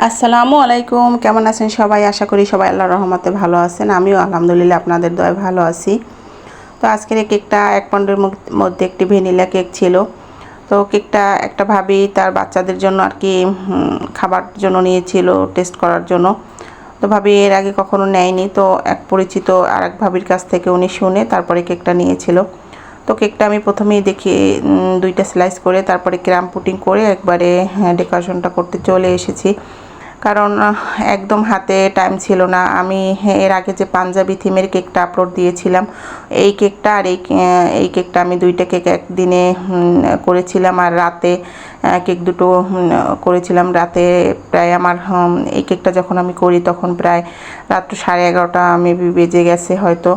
আসসালামু আলাইকুম, কেমন আছেন সবাই? আশা করি সবাই আল্লাহর রহমতে ভালো আছেন। আমিও আলহামদুলিল্লাহ আপনাদের দয়ায় ভালো আছি। তো আজকের এই কেকটা 1 পাউন্ডের মধ্যে একটি ভ্যানিলা কেক ছিল। তো কেকটা একটা ভাবি তার বাচ্চাদের জন্য আর কি খাবার জন্য নিয়েছিল, টেস্ট করার জন্য। তো ভাবি এর আগে কখনো নেয়নি, তো এক পরিচিত আর এক ভাবির কাছ থেকে উনি শুনে তারপরে কেকটা নিয়েছিল। তো কেকটা আমি প্রথমেই দেখি 2টা স্লাইস করে তারপরে ক্রাম পুটিং করে একবারে ডেকোরেশনটা করতে চলে এসেছি, কারণ একদম হাতে টাইম ছিল না। আমি এর আগে যে পাঞ্জাবি থিমের কেকটা আপলোড দিয়েছিলাম, এই কেকটা আর এই কেকটা আমি 2টা কেক একদিনে করেছিলাম, আর রাতে কেক দুটো করেছিলাম। রাতে প্রায় আমার এই কেকটা যখন আমি করি তখন প্রায় রাত্র 11:30 মেবি বেজে গেছে হয়তো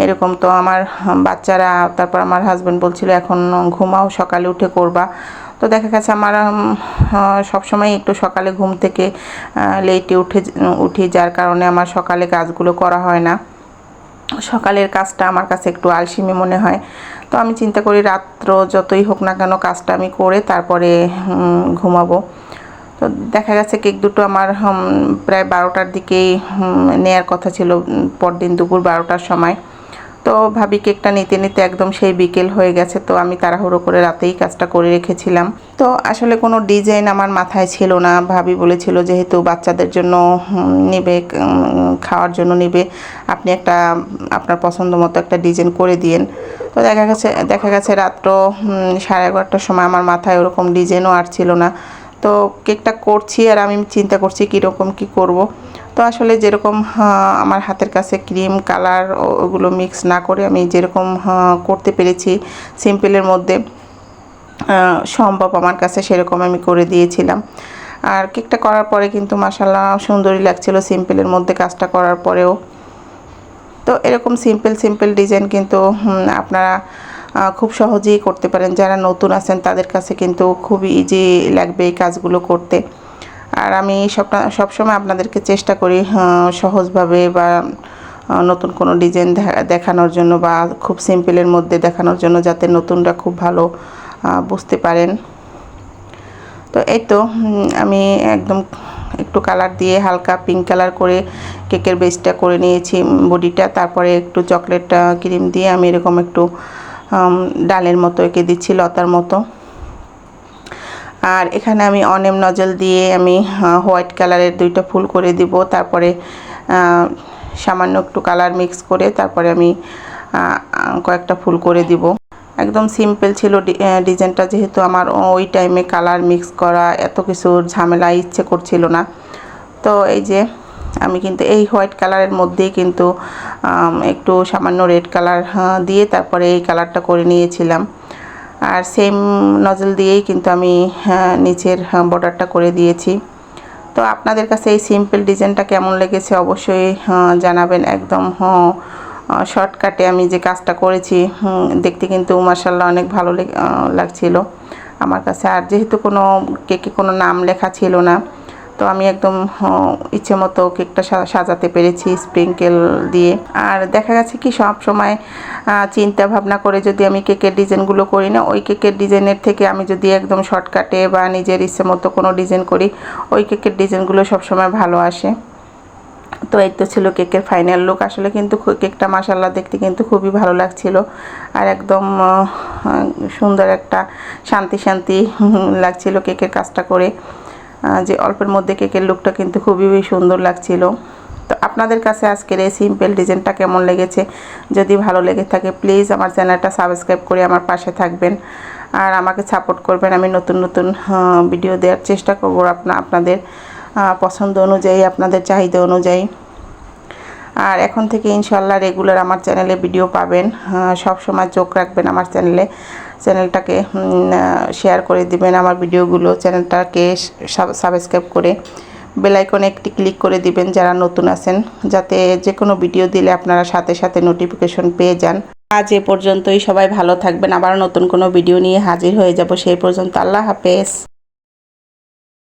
এরকম। তো আমার বাচ্চারা তারপর আমার হাজব্যান্ড বলছিল এখন ঘুমাও, সকালে উঠে করবা। তো দেখা গেছে আমার সবসময় একটু সকালে ঘুম থেকে লেটে উঠি, যার কারণে আমার সকালে কাজগুলো করা হয় না। সকালের কাজটা আমার কাছে একটু আলসেমি মনে হয়। তো আমি চিন্তা করি রাত্র যতই হোক না কেন কাজটা আমি করে তারপরে ঘুমাবো। তো দেখা গেছে কেক দুটো আমার প্রায় 12টার দিকেই নেয়ার কথা ছিল, পরদিন দুপুর 12টার সময়। তো ভাবি কেকটা নিতে নিতে একদম সেই বিকেল হয়ে গেছে। তো আমি তাড়াহুড়ো করে রাতেই কাজটা করে রেখেছিলাম। তো আসলে কোনো ডিজাইন আমার মাথায় ছিল না। ভাবি বলেছিল যেহেতু বাচ্চাদের জন্য নেবে, খাওয়ার জন্য নেবে, আপনি একটা আপনার পছন্দ মতো একটা ডিজাইন করে দিয়েন। তো দেখা গেছে রাত্র 11:30টার সময় আমার মাথায় ওরকম ডিজাইনও আর ছিল না। তো কেকটা করছি আর আমি চিন্তা করছি কীরকম কী করব। তো আসলে যেরকম আমার হাতের কাছে ক্রিম কালার ওগুলো মিক্স না করে আমি যেরকম করতে পেরেছি সিম্পলের মধ্যে সম্ভব আমার কাছে সেরকম আমি করে দিয়েছিলাম। আর কেকটা করার পরে কিন্তু মাশাআল্লাহ সুন্দরই লাগছিল সিম্পলের মধ্যে কাজটা করার পরেও। তো এরকম সিম্পল ডিজাইন কিন্তু আপনারা খুব সহজেই করতে পারেন। যারা নতুন আছেন তাদের কাছে কিন্তু খুবই ইজি লাগবে এই কাজগুলো করতে। আর আমি সবসময় আপনাদেরকে চেষ্টা করি সহজভাবে বা নতুন কোনো ডিজাইন দেখানোর জন্য বা খুব সিম্পলের মধ্যে দেখানোর জন্য, যাতে নতুনরা খুব ভালো বুঝতে পারেন। তো এই তো আমি একদম একটু কালার দিয়ে হালকা পিঙ্ক কালার করে কেকের বেসটা করে নিয়েছি, বডিটা। তারপরে একটু চকলেট ক্রিম দিয়ে আমি এরকম একটু ডালের মতো এঁকে দিচ্ছি, লতার মতো। আর এখানে আমি অনেম নজল দিয়ে আমি হোয়াইট কালারের 2টা ফুল করে দিব। তারপরে সামান্য একটু কালার মিক্স করে তারপরে আমি কয়েকটা ফুল করে দিব। একদম সিম্পল ছিল ডিজাইনটা, যেহেতু আমার ওই টাইমে কালার মিক্স করা এত কিছু ঝামেলা ইচ্ছে করছিল না। তো এই যে আমি কিন্তু এই হোয়াইট কালারের মধ্যেই কিন্তু একটু সামান্য রেড কালার দিয়ে তারপরে এই কালারটা করে নিয়েছিলাম। আর সেম নজল দিয়েই কিন্তু আমি নিচের বর্ডারটা করে দিয়েছি। তো আপনাদের কাছে এই সিম্পল ডিজাইনটা কেমন লেগেছে অবশ্যই জানাবেন। একদম শর্টকাটে আমি যে কাজটা করেছি দেখতে কিন্তু মাশাআল্লাহ অনেক ভালো লাগছিল আমার কাছে। আর যেহেতু কোনো কেকে কোনো নাম লেখা ছিল না, তো আমি একদম ইচ্ছে মতো কেকটা সাজাতে পেরেছি স্প্রিঙ্কেল দিয়ে। আর দেখা গেছে কি সব সময় চিন্তা ভাবনা করে যদি আমি কেকের ডিজাইনগুলো করি না, ওই কেকের ডিজাইনের থেকে আমি যদি একদম শর্টকাটে বা নিজের ইচ্ছে মতো কোনো ডিজাইন করি, ওই কেকের ডিজাইনগুলো সবসময় ভালো আসে। তো এই তো ছিল কেকের ফাইনাল লুক। আসলে কিন্তু কেকটা মাশাআল্লাহ দেখতে কিন্তু খুবই ভালো লাগছিল, আর একদম সুন্দর একটা শান্তি লাগছিল কেকের কাজটা করে। যে অল্পের মধ্যে কেকের লুকটা কিন্তু খুবই সুন্দর লাগছিল। তো আপনাদের কাছে আজকের এই সিম্পল ডিজাইনটা কেমন লেগেছে? যদি ভালো লেগে থাকে প্লিজ আমার চ্যানেলটা সাবস্ক্রাইব করে আমার পাশে থাকবেন আর আমাকে সাপোর্ট করবেন। আমি নতুন ভিডিও দেওয়ার চেষ্টা করব আপনাদের পছন্দ অনুযায়ী, আপনাদের চাহিদা অনুযায়ী। আর এখন থেকে ইনশাআল্লাহ রেগুলার আমার চ্যানেলে ভিডিও পাবেন। সব সময় চোখ রাখবেন আমার চ্যানেলটাকে শেয়ার করে দিবেন আমার ভিডিওগুলো। চ্যানেলটাকে সাবস্ক্রাইব করে বেল আইকনে একটি ক্লিক করে দিবেন যারা নতুন আছেন, যাতে যে কোনো ভিডিও দিলে আপনারা সাথে নোটিফিকেশন পেয়ে যান। আজ এ পর্যন্তই, সবাই ভালো থাকবেন। আবার নতুন কোনো ভিডিও নিয়ে হাজির হয়ে যাব। সেই পর্যন্ত আল্লাহ হাফেজ।